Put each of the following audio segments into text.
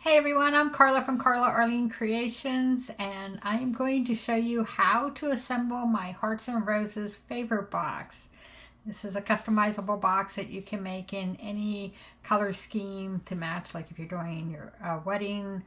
Hey everyone, I'm Carla from Carla Arlene Creations, and I'm going to show you how to assemble my Hearts and Roses favor box. This is a customizable box that you can make in any color scheme to match, like if you're doing your wedding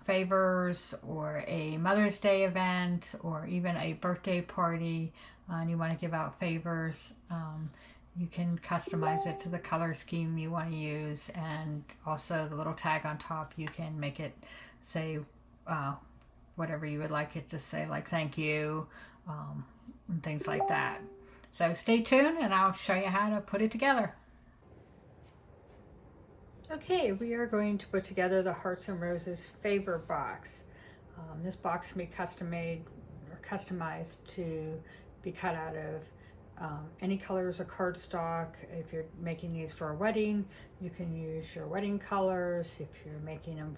favors or a Mother's Day event or even a birthday party and you want to give out favors. You can customize it to the color scheme you want to use, and also the little tag on top, you can make it say whatever you would like it to say, like thank you, and things like that. So stay tuned and I'll show you how to put it together. Okay, we are going to put together the Hearts and Roses favor box. This box can be custom made or customized to be cut out of any colors of cardstock. If you're making these for a wedding, you can use your wedding colors. If you're making them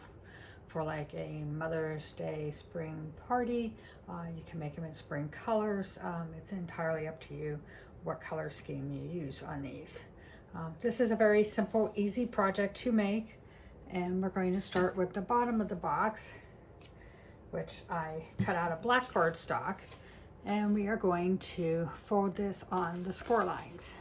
for like a Mother's Day spring party, you can make them in spring colors. It's entirely up to you what color scheme you use on these. This is a very simple, easy project to make, and we're going to start with the bottom of the box, which I cut out of black cardstock. And we are going to fold this on the score lines.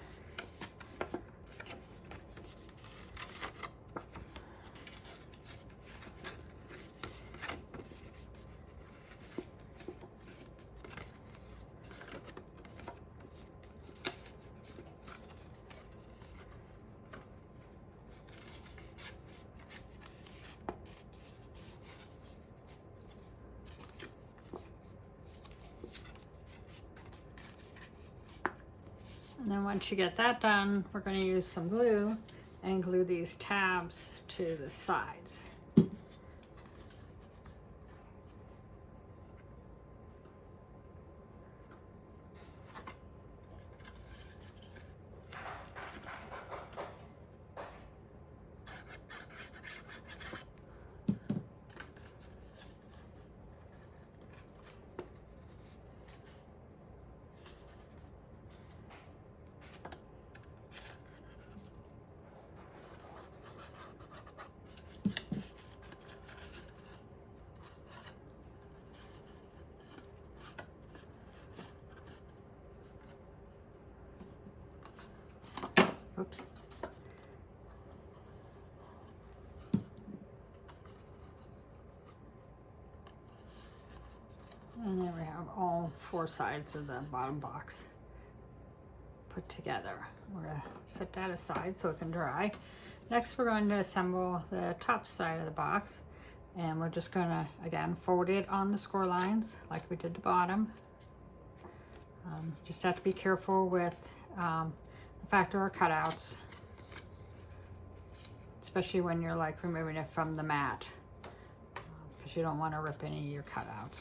And then once you get that done, we're going to use some glue and glue these tabs to the sides. Oops. And there we have all four sides of the bottom box put together. We're going to set that aside so it can dry. Next, we're going to assemble the top side of the box, and we're just going to, again, fold it on the score lines like we did the bottom. Just have to be careful with the factory cutouts, especially when you're like removing it from the mat, because you don't want to rip any of your cutouts.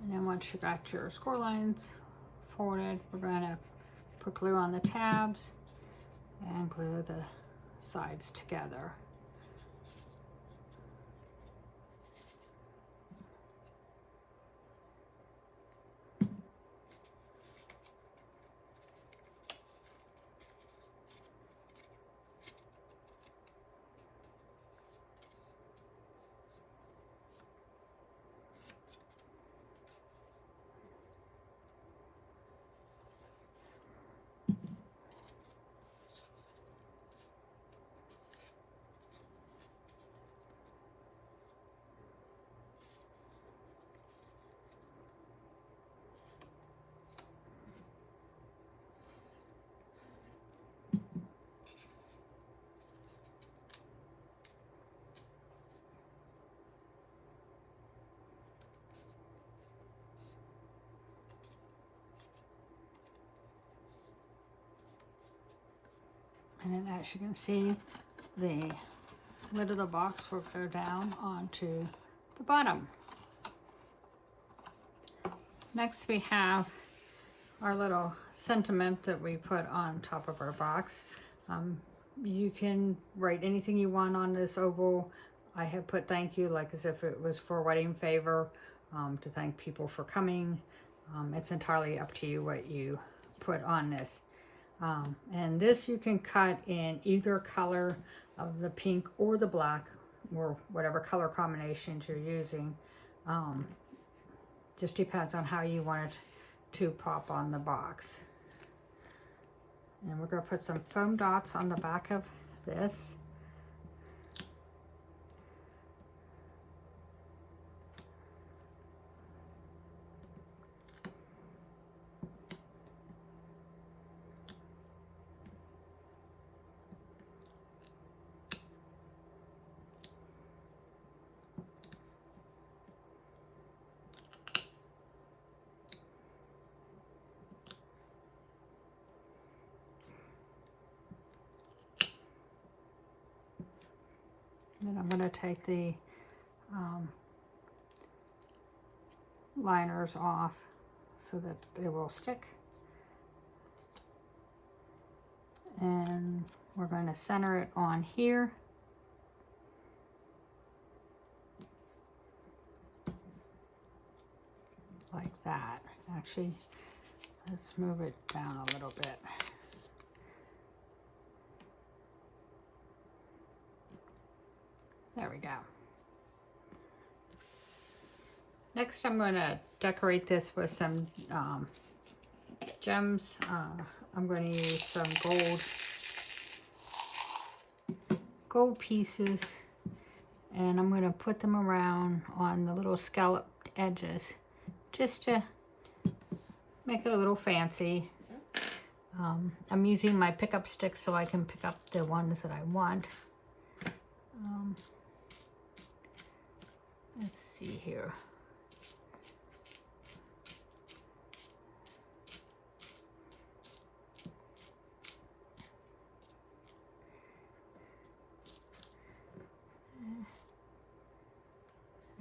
And then once you got your score lines folded, we're going to put glue on the tabs and glue the sides together. And then as you can see, the lid of the box will go down onto the bottom. Next we have our little sentiment that we put on top of our box. You can write anything you want on this oval. I have put thank you, like as if it was for a wedding favor, to thank people for coming. It's entirely up to you what you put on this. And this you can cut in either color of the pink or the black, or whatever color combinations you're using. Just depends on how you want it to pop on the box. And we're going to put some foam dots on the back of this. Then I'm going to take the liners off so that they will stick. And we're going to center it on here. Like that. Actually, let's move it down a little bit. There we go. Next, I'm going to decorate this with some gems. I'm going to use some gold pieces, and I'm going to put them around on the little scalloped edges just to make it a little fancy. I'm using my pickup stick so I can pick up the ones that I want. Let's see here.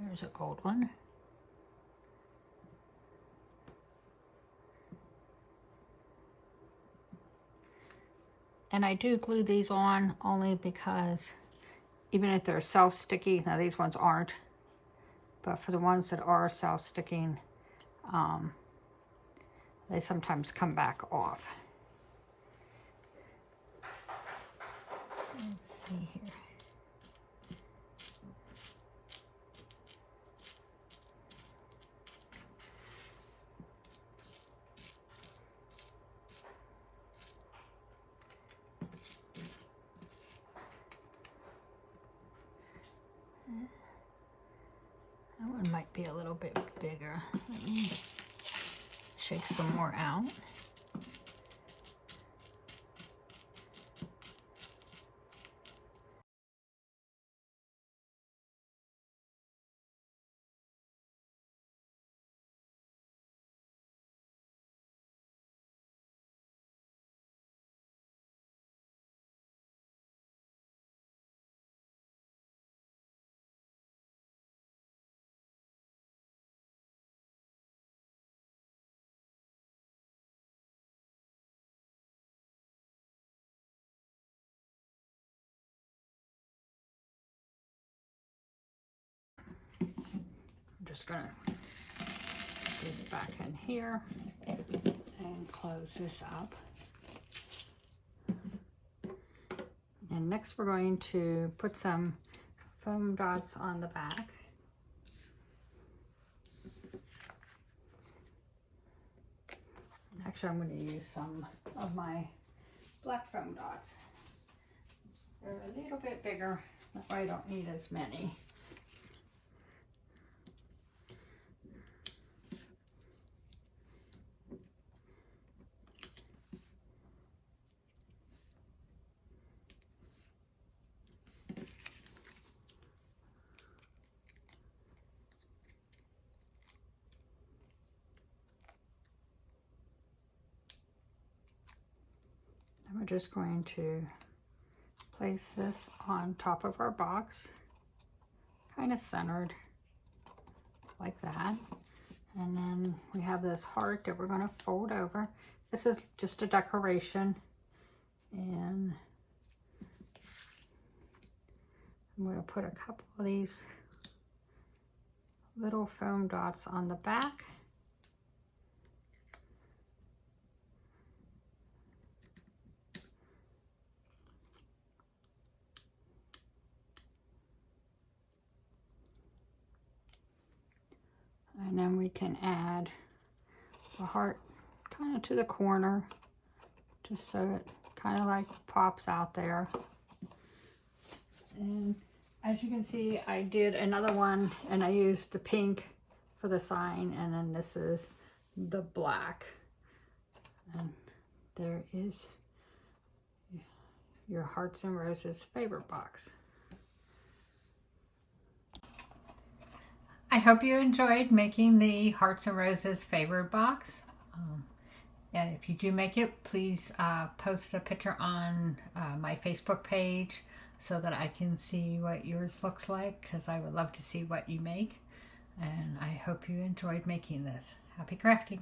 There's a gold one. And I do glue these on only because even if they're self-sticky, now these ones aren't, but for the ones that are self-sticking, they sometimes come back off. Let's see here. That one might be a little bit bigger. Let me shake some more out. I'm just gonna get it back in here and close this up. And next we're going to put some foam dots on the back. Actually, I'm going to use some of my black foam dots. They're a little bit bigger, that way I don't need as many. We're just going to place this on top of our box, kind of centered like that. And then we have this heart that we're going to fold over. This is just a decoration, and I'm going to put a couple of these little foam dots on the back. And then we can add the heart kind of to the corner, just so it kind of like pops out there. And as you can see, I did another one and I used the pink for the sign, and then this is the black. And there is your Hearts and Roses favorite box. I hope you enjoyed making the Hearts and Roses favorite box. And if you do make it, please post a picture on my Facebook page so that I can see what yours looks like, because I would love to see what you make. And I hope you enjoyed making this. Happy crafting!